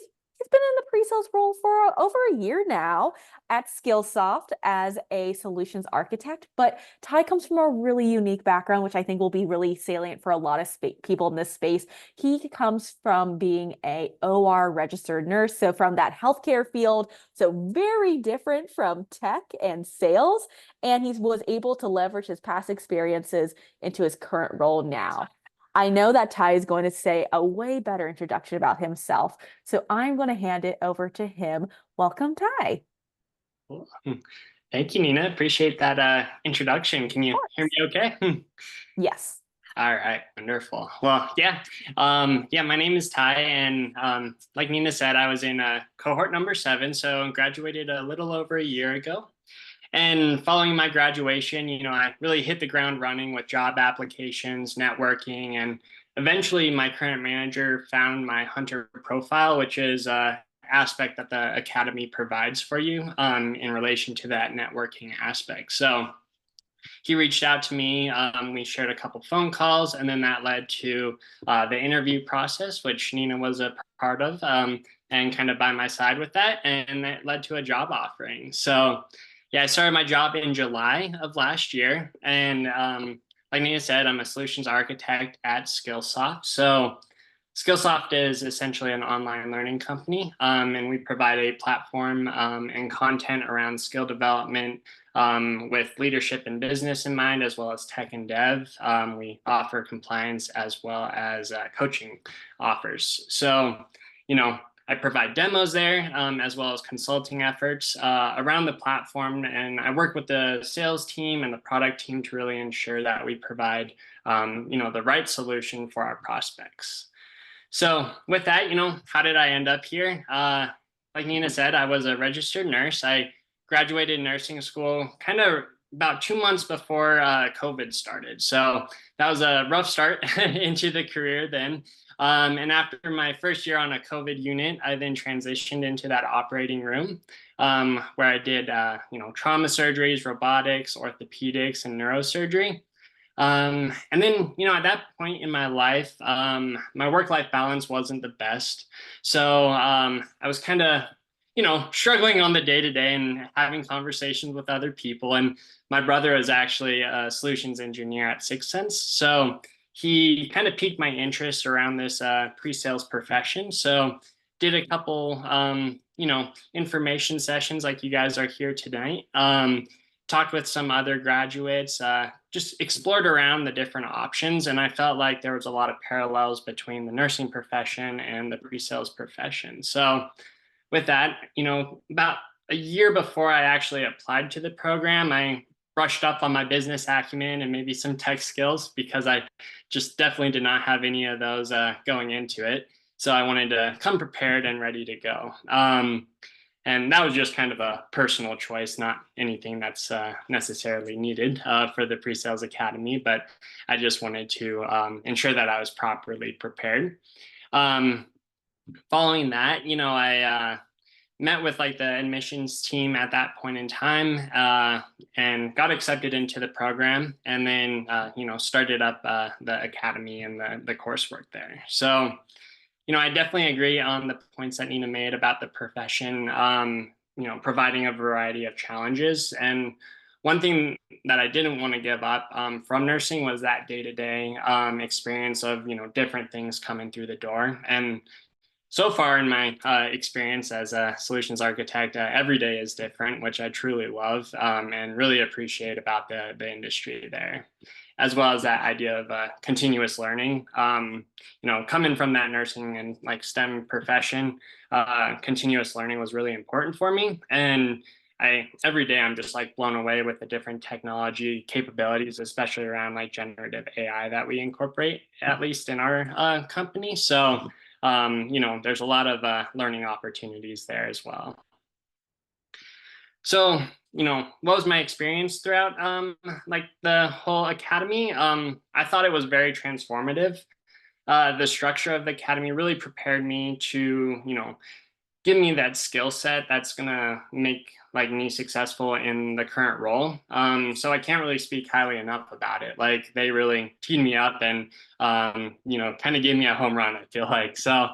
been in the pre-sales role for over a year now at Skillsoft as a solutions architect. But Ty comes from a really unique background, which I think will be really salient for a lot of people in this space. He comes from being a OR registered nurse, so from that healthcare field, so very different from tech and sales. And he was able to leverage his past experiences into his current role now. I know that Ty is going to say a way better introduction about himself, so I'm going to hand it over to him. Welcome, Ty. Cool. Thank you, Nina. Appreciate that introduction. Can you hear me okay? Yes. All right, wonderful. Well, yeah. My name is Ty, and like Nina said, I was in cohort number 7, so graduated a little over a year ago. And following my graduation, I really hit the ground running with job applications, networking, and eventually my current manager found my Hunter profile, which is aspect that the Academy provides for you in relation to that networking aspect. So he reached out to me. We shared a couple phone calls, and then that led to the interview process, which Nina was a part of, and kind of by my side with that. And that led to a job offering. So yeah, I started my job in July of last year. And like Nina said, I'm a solutions architect at Skillsoft. So Skillsoft is essentially an online learning company, and we provide a platform and content around skill development with leadership and business in mind, as well as tech and dev. We offer compliance as well as coaching offers. So, I provide demos there as well as consulting efforts around the platform. And I work with the sales team and the product team to really ensure that we provide, the right solution for our prospects. So with that, how did I end up here? Like Nina said, I was a registered nurse. I graduated nursing school kind of about 2 months before COVID started. So that was a rough start into the career then. And after my first year on a COVID unit, I then transitioned into that operating room where I did, trauma surgeries, robotics, orthopedics, and neurosurgery. And then, at that point in my life, my work-life balance wasn't the best. So I was kind of, struggling on the day-to-day and having conversations with other people. And my brother is actually a solutions engineer at Sixth Sense. So he kind of piqued my interest around this pre-sales profession. So did a couple, information sessions like you guys are here tonight. Talked with some other graduates, just explored around the different options. And I felt like there was a lot of parallels between the nursing profession and the pre-sales profession. So with that, about a year before I actually applied to the program, I brushed up on my business acumen and maybe some tech skills because I just definitely did not have any of those going into it. So I wanted to come prepared and ready to go. And that was just kind of a personal choice, not anything that's necessarily needed for the Pre-Sales Academy, but I just wanted to ensure that I was properly prepared. Um, Following that, I met with like the admissions team at that point in time, and got accepted into the program, and then started up the academy and the coursework there. So I definitely agree on the points that Nina made about the profession, providing a variety of challenges. And one thing that I didn't want to give up from nursing was that day-to-day experience of different things coming through the door. And so far in my experience as a solutions architect, every day is different, which I truly love and really appreciate about the industry there, as well as that idea of continuous learning. Coming from that nursing and like STEM profession, continuous learning was really important for me. And every day I'm just like blown away with the different technology capabilities, especially around like generative AI that we incorporate, at least in our company. So there's a lot of learning opportunities there as well. So, what was my experience throughout like the whole academy? I thought it was very transformative. The structure of the academy really prepared me to, give me that skill set that's gonna make like me successful in the current role. So I can't really speak highly enough about it. Like they really teed me up and kind of gave me a home run, I feel like. So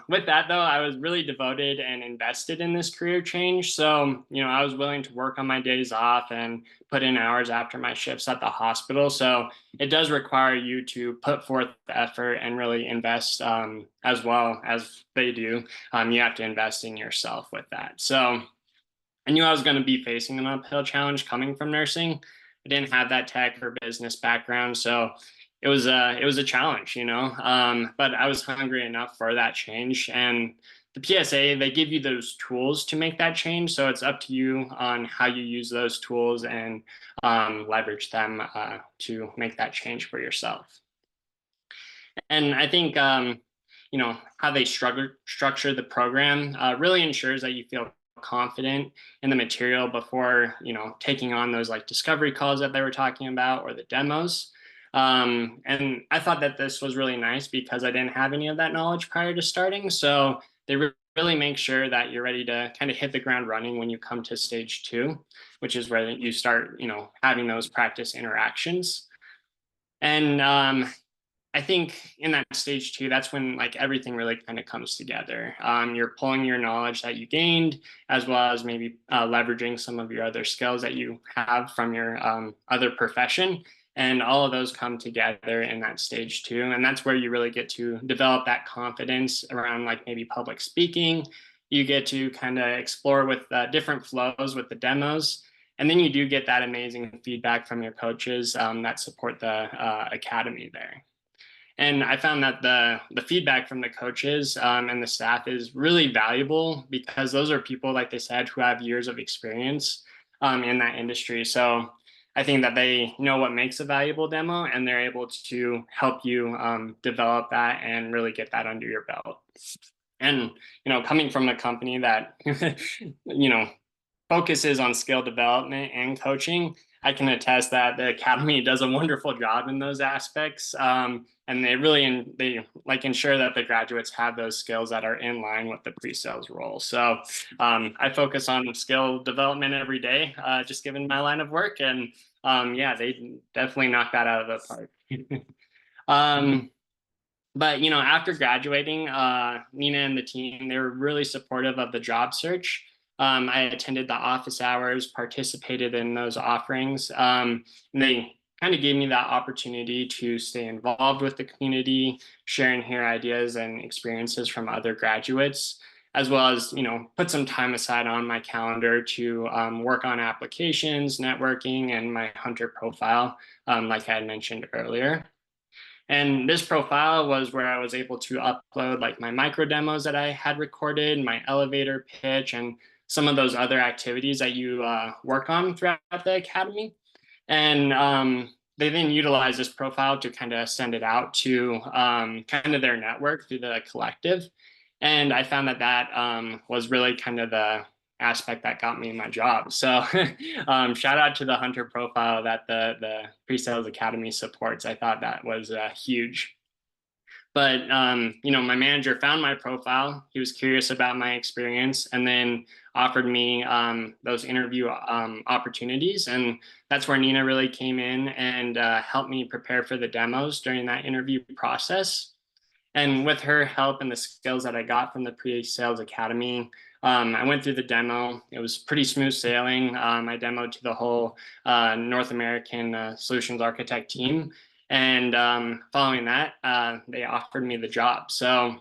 with that though, I was really devoted and invested in this career change. So, I was willing to work on my days off and put in hours after my shifts at the hospital. So it does require you to put forth the effort and really invest as well as they do. You have to invest in yourself with that. So I knew I was going to be facing an uphill challenge coming from nursing. I didn't have that tech or business background, so it was a challenge, but I was hungry enough for that change. And the PSA, they give you those tools to make that change. So it's up to you on how you use those tools and leverage them to make that change for yourself. And I think how they structure the program really ensures that you feel confident in the material before taking on those like discovery calls that they were talking about or the demos. And I thought that this was really nice because I didn't have any of that knowledge prior to starting. So they really make sure that you're ready to kind of hit the ground running when you come to stage 2, which is where you start having those practice interactions. And I think in that stage 2, that's when like everything really kind of comes together. You're pulling your knowledge that you gained, as well as maybe leveraging some of your other skills that you have from your other profession. And all of those come together in that stage 2. And that's where you really get to develop that confidence around like maybe public speaking. You get to kind of explore with different flows with the demos. And then you do get that amazing feedback from your coaches that support the academy there. And I found that the feedback from the coaches and the staff is really valuable because those are people, like they said, who have years of experience in that industry. So I think that they know what makes a valuable demo, and they're able to help you develop that and really get that under your belt. And coming from a company that focuses on skill development and coaching, I can attest that the academy does a wonderful job in those aspects. And they like ensure that the graduates have those skills that are in line with the pre-sales role. So I focus on skill development every day, just given my line of work. And they definitely knock that out of the park. But after graduating, Nina and the team, they were really supportive of the job search. I attended the office hours, participated in those offerings. And they kind of gave me that opportunity to stay involved with the community, share and hear ideas and experiences from other graduates, as well as put some time aside on my calendar to work on applications, networking, and my hunter profile, like I had mentioned earlier. And this profile was where I was able to upload like my micro demos that I had recorded, my elevator pitch, and some of those other activities that you work on throughout the academy. And they then utilize this profile to kind of send it out to kind of their network through the collective. And I found that that was really kind of the aspect that got me my job. So shout out to the hunter profile that the PreSales Academy supports. I thought that was huge. But you know, my manager found my profile. He was curious about my experience, and then offered me those interview opportunities. And that's where Nina really came in and helped me prepare for the demos during that interview process. And with her help and the skills that I got from the Pre-Sales Academy, I went through the demo. It was pretty smooth sailing. I demoed to the whole North American solutions architect team. And following that, they offered me the job. So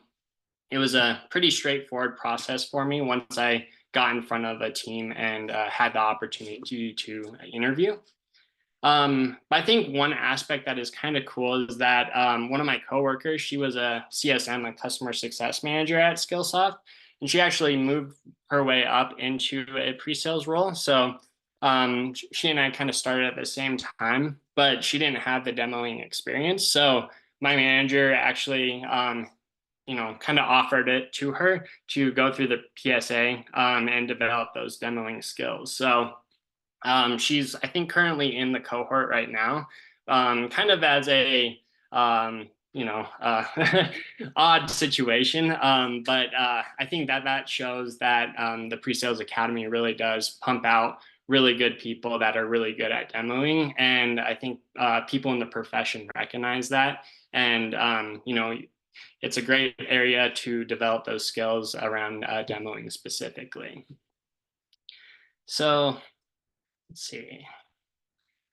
it was a pretty straightforward process for me once I got in front of a team and had the opportunity to interview. But I think one aspect that is kind of cool is that one of my coworkers, she was a CSM, a customer success manager at Skillsoft, and she actually moved her way up into a pre-sales role. So she and I kind of started at the same time, but she didn't have the demoing experience. So my manager actually, you know, kind of offered it to her to go through the PSA and develop those demoing skills. So she's, I think, currently in the cohort right now, kind of as a, you know, odd situation. But I think that that shows that the Pre-Sales Academy really does pump out really good people that are really good at demoing. And I think people in the profession recognize that. And, you know, it's a great area to develop those skills around demoing specifically. So let's see.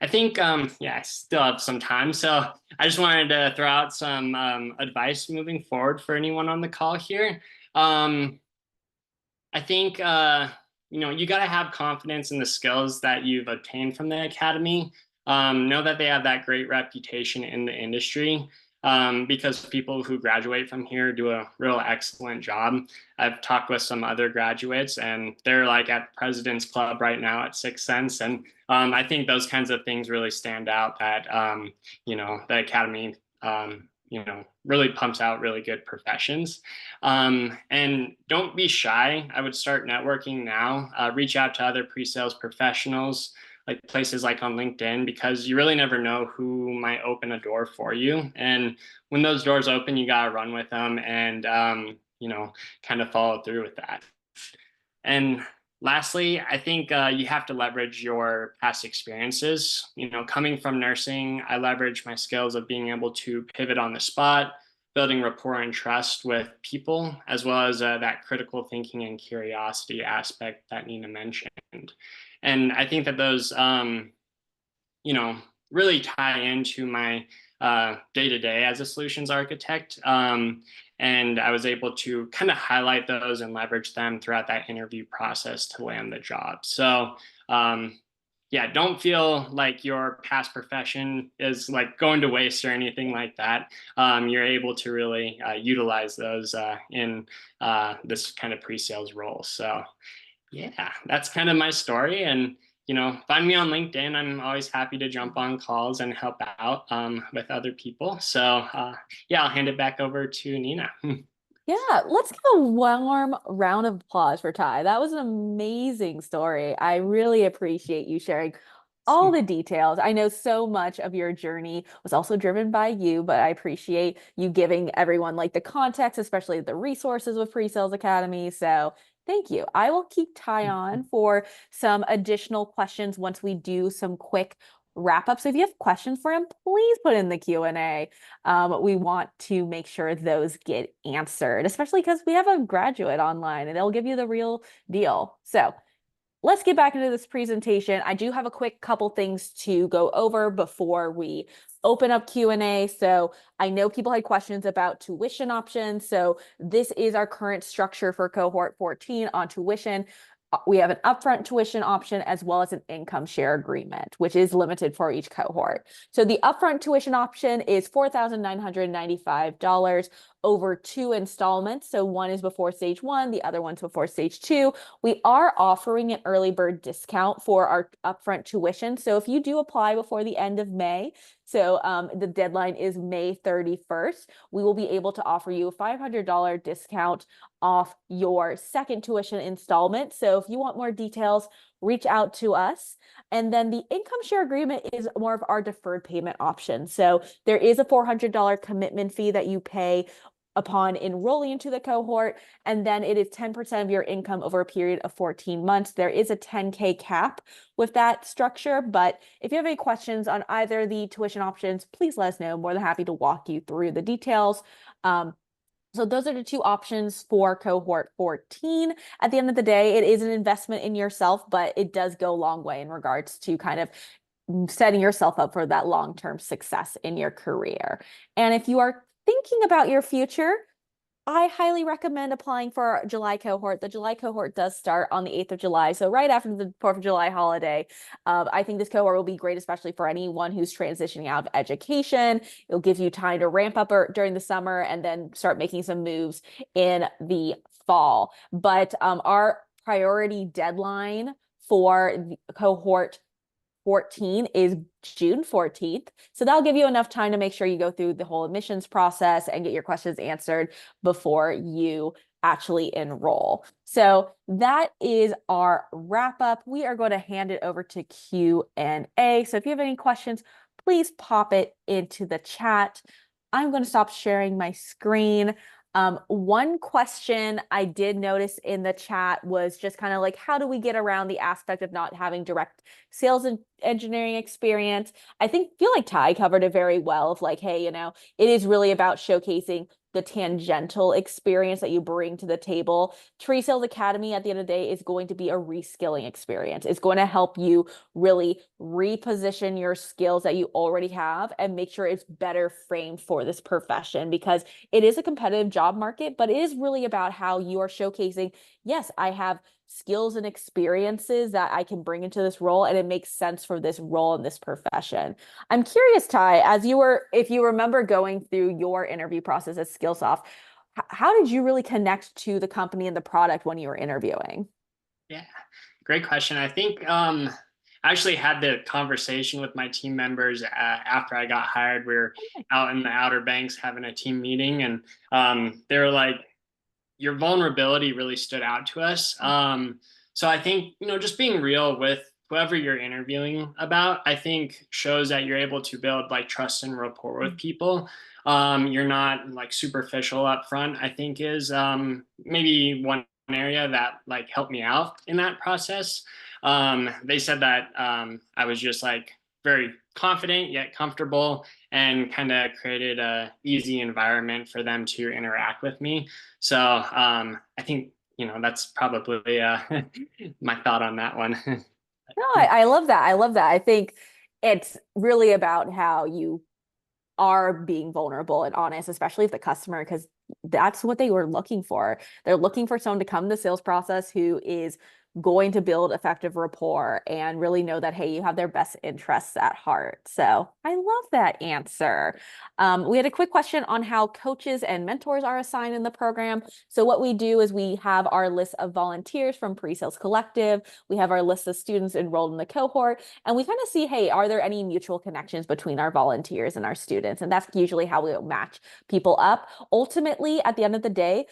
I think, yeah, I still have some time. So I just wanted to throw out some advice moving forward for anyone on the call here. I think, you know, you got to have confidence in the skills that you've obtained from the academy. Know that they have that great reputation in the industry. Because people who graduate from here do a real excellent job. I've talked with some other graduates and they're like at President's Club right now at 6 cents. And I think those kinds of things really stand out that, you know, the Academy, you know, really pumps out really good professions. And don't be shy. I would start networking now, reach out to other pre-sales professionals, like places like on LinkedIn, because you really never know who might open a door for you. And when those doors open, you got to run with them and, you know, kind of follow through with that. And lastly, I think you have to leverage your past experiences. You know, coming from nursing, I leverage my skills of being able to pivot on the spot, building rapport and trust with people, as well as that critical thinking and curiosity aspect that Nina mentioned. And I think that those, you know, really tie into my day-to-day as a solutions architect. And I was able to kind of highlight those and leverage them throughout that interview process to land the job. So yeah, don't feel like your past profession is like going to waste or anything like that. You're able to really utilize those in this kind of pre-sales role. So yeah, that's kind of my story. And, you know, find me on LinkedIn. I'm always happy to jump on calls and help out with other people. So yeah, I'll hand it back over to Nina. Yeah, let's give a warm round of applause for Ty. That was an amazing story. I really appreciate you sharing all the details. I know so much of your journey was also driven by you, but I appreciate you giving everyone like the context, especially the resources with Pre-Sales Academy. So thank you. I will keep Ty on for some additional questions once we do some quick wrap up. So if you have questions for him, please put in the Q&A. We want to make sure those get answered, especially because we have a graduate online and they'll give you the real deal. So let's get back into this presentation. I do have a quick couple things to go over before we open up Q&A. So I know people had questions about tuition options. So this is our current structure for cohort 14 on tuition. We have an upfront tuition option as well as an income share agreement, which is limited for each cohort. So the upfront tuition option is $4,995 over 2 installments. So one is before stage 1, the other one's before stage 2. We are offering an early bird discount for our upfront tuition. So if you do apply before the end of May, so the deadline is May 31st, we will be able to offer you a $500 discount off your second tuition installment. So if you want more details, reach out to us. And then the income share agreement is more of our deferred payment option. So there is a $400 commitment fee that you pay upon enrolling into the cohort, and then it is 10% of your income over a period of 14 months. There is a 10K cap with that structure, but if you have any questions on either the tuition options, please let us know. I'm more than happy to walk you through the details. So those are the 2 options for cohort 14. At the end of the day, it is an investment in yourself, but it does go a long way in regards to kind of setting yourself up for that long-term success in your career. And if you are thinking about your future, I highly recommend applying for our July cohort. The July cohort does start on the 8th of July, so right after the 4th of July holiday. I think this cohort will be great, especially for anyone who's transitioning out of education. It'll give you time to ramp up during the summer and then start making some moves in the fall. But our priority deadline for the cohort 14 is June 14th. So that'll give you enough time to make sure you go through the whole admissions process and get your questions answered before you actually enroll. So that is our wrap up. We are going to hand it over to Q&A. So if you have any questions, please pop it into the chat. I'm going to stop sharing my screen. One question I did notice in the chat was just kind of like, how do we get around the aspect of not having direct sales and engineering experience? I feel like Ty covered it very well of like, hey, you know, it is really about showcasing the tangential experience that you bring to the table. PreSales Academy at the end of the day is going to be a reskilling experience. It's going to help you really reposition your skills that you already have and make sure it's better framed for this profession, because it is a competitive job market, but it is really about how you are showcasing, yes, I have skills and experiences that I can bring into this role, and it makes sense for this role in this profession. I'm curious, Ty, if you remember going through your interview process at Skillsoft, how did you really connect to the company and the product when you were interviewing? Yeah, great question. I think I actually had the conversation with my team members after I got hired. We were out in the Outer Banks having a team meeting, and they were like, your vulnerability really stood out to us. So I think, you know, just being real with whoever you're interviewing about, I think shows that you're able to build like trust and rapport with people. You're not like superficial up front, I think is maybe one area that like helped me out in that process. They said that I was just like very confident yet comfortable, and kind of created a easy environment for them to interact with me. So I think, you know, that's probably my thought on that one. No, I love that. I love that. I think it's really about how you are being vulnerable and honest, especially if the customer, because that's what they were looking for. They're looking for someone to come to the sales process who is going to build effective rapport and really know that, hey, you have their best interests at heart. So I love that answer. We had a quick question on how coaches and mentors are assigned in the program. So what we do is we have our list of volunteers from PreSales Collective. We have our list of students enrolled in the cohort, and we kind of see, hey, are there any mutual connections between our volunteers and our students? And that's usually how we'll match people up. Ultimately, at the end of the day,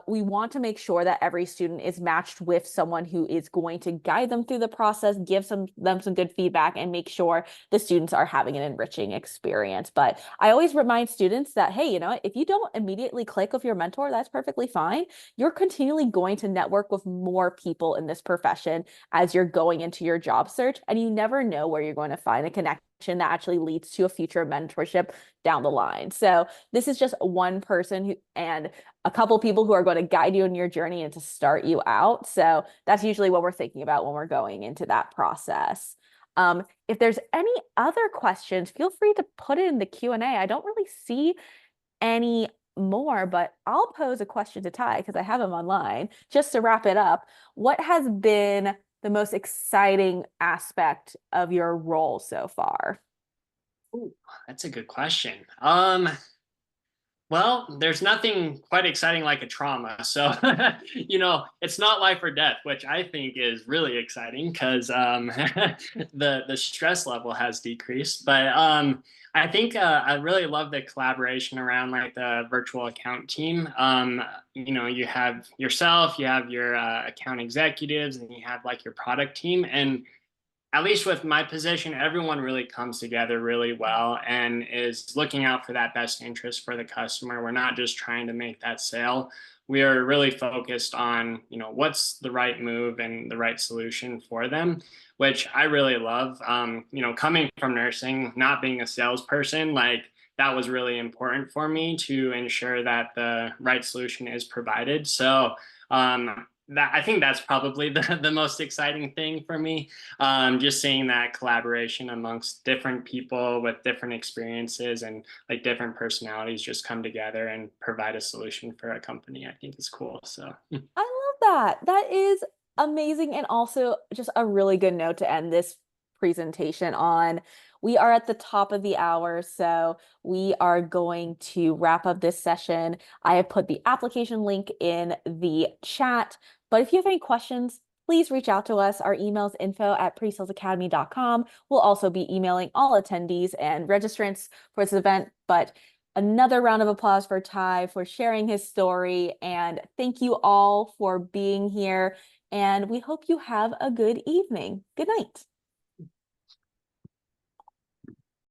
we want to make sure that every student is matched with someone who is going to guide them through the process, give them some good feedback, and make sure the students are having an enriching experience. But I always remind students that, hey, you know, if you don't immediately click with your mentor, that's perfectly fine. You're continually going to network with more people in this profession as you're going into your job search, and you never know where you're going to find a connection that actually leads to a future mentorship down the line. So this is just one person who, and a couple people who are going to guide you in your journey and to start you out. So that's usually what we're thinking about when we're going into that process. If there's any other questions, feel free to put it in the Q&A. I don't really see any more, but I'll pose a question to Ty because I have him online. Just to wrap it up, what has been the most exciting aspect of your role so far? Ooh, that's a good question. Well, there's nothing quite exciting like a trauma. So, it's not life or death, which I think is really exciting because the stress level has decreased. But I think I really love the collaboration around like the virtual account team. You have yourself, you have your account executives, and you have like your product team. And at least with my position, everyone really comes together really well and is looking out for that best interest for the customer. We're not just trying to make that sale. We are really focused on, what's the right move and the right solution for them, which I really love. Coming from nursing, not being a salesperson, like that was really important for me to ensure that the right solution is provided. So, that I think that's probably the most exciting thing for me, just seeing that collaboration amongst different people with different experiences and like different personalities just come together and provide a solution for a company, I think is cool. So I love that. That is amazing and also just a really good note to end this presentation on. We are at the top of the hour, so we are going to wrap up this session. I have put the application link in the chat, but if you have any questions, please reach out to us. Our email is info@presalesacademy.com. We'll also be emailing all attendees and registrants for this event, but another round of applause for Ty for sharing his story. And thank you all for being here. And we hope you have a good evening. Good night.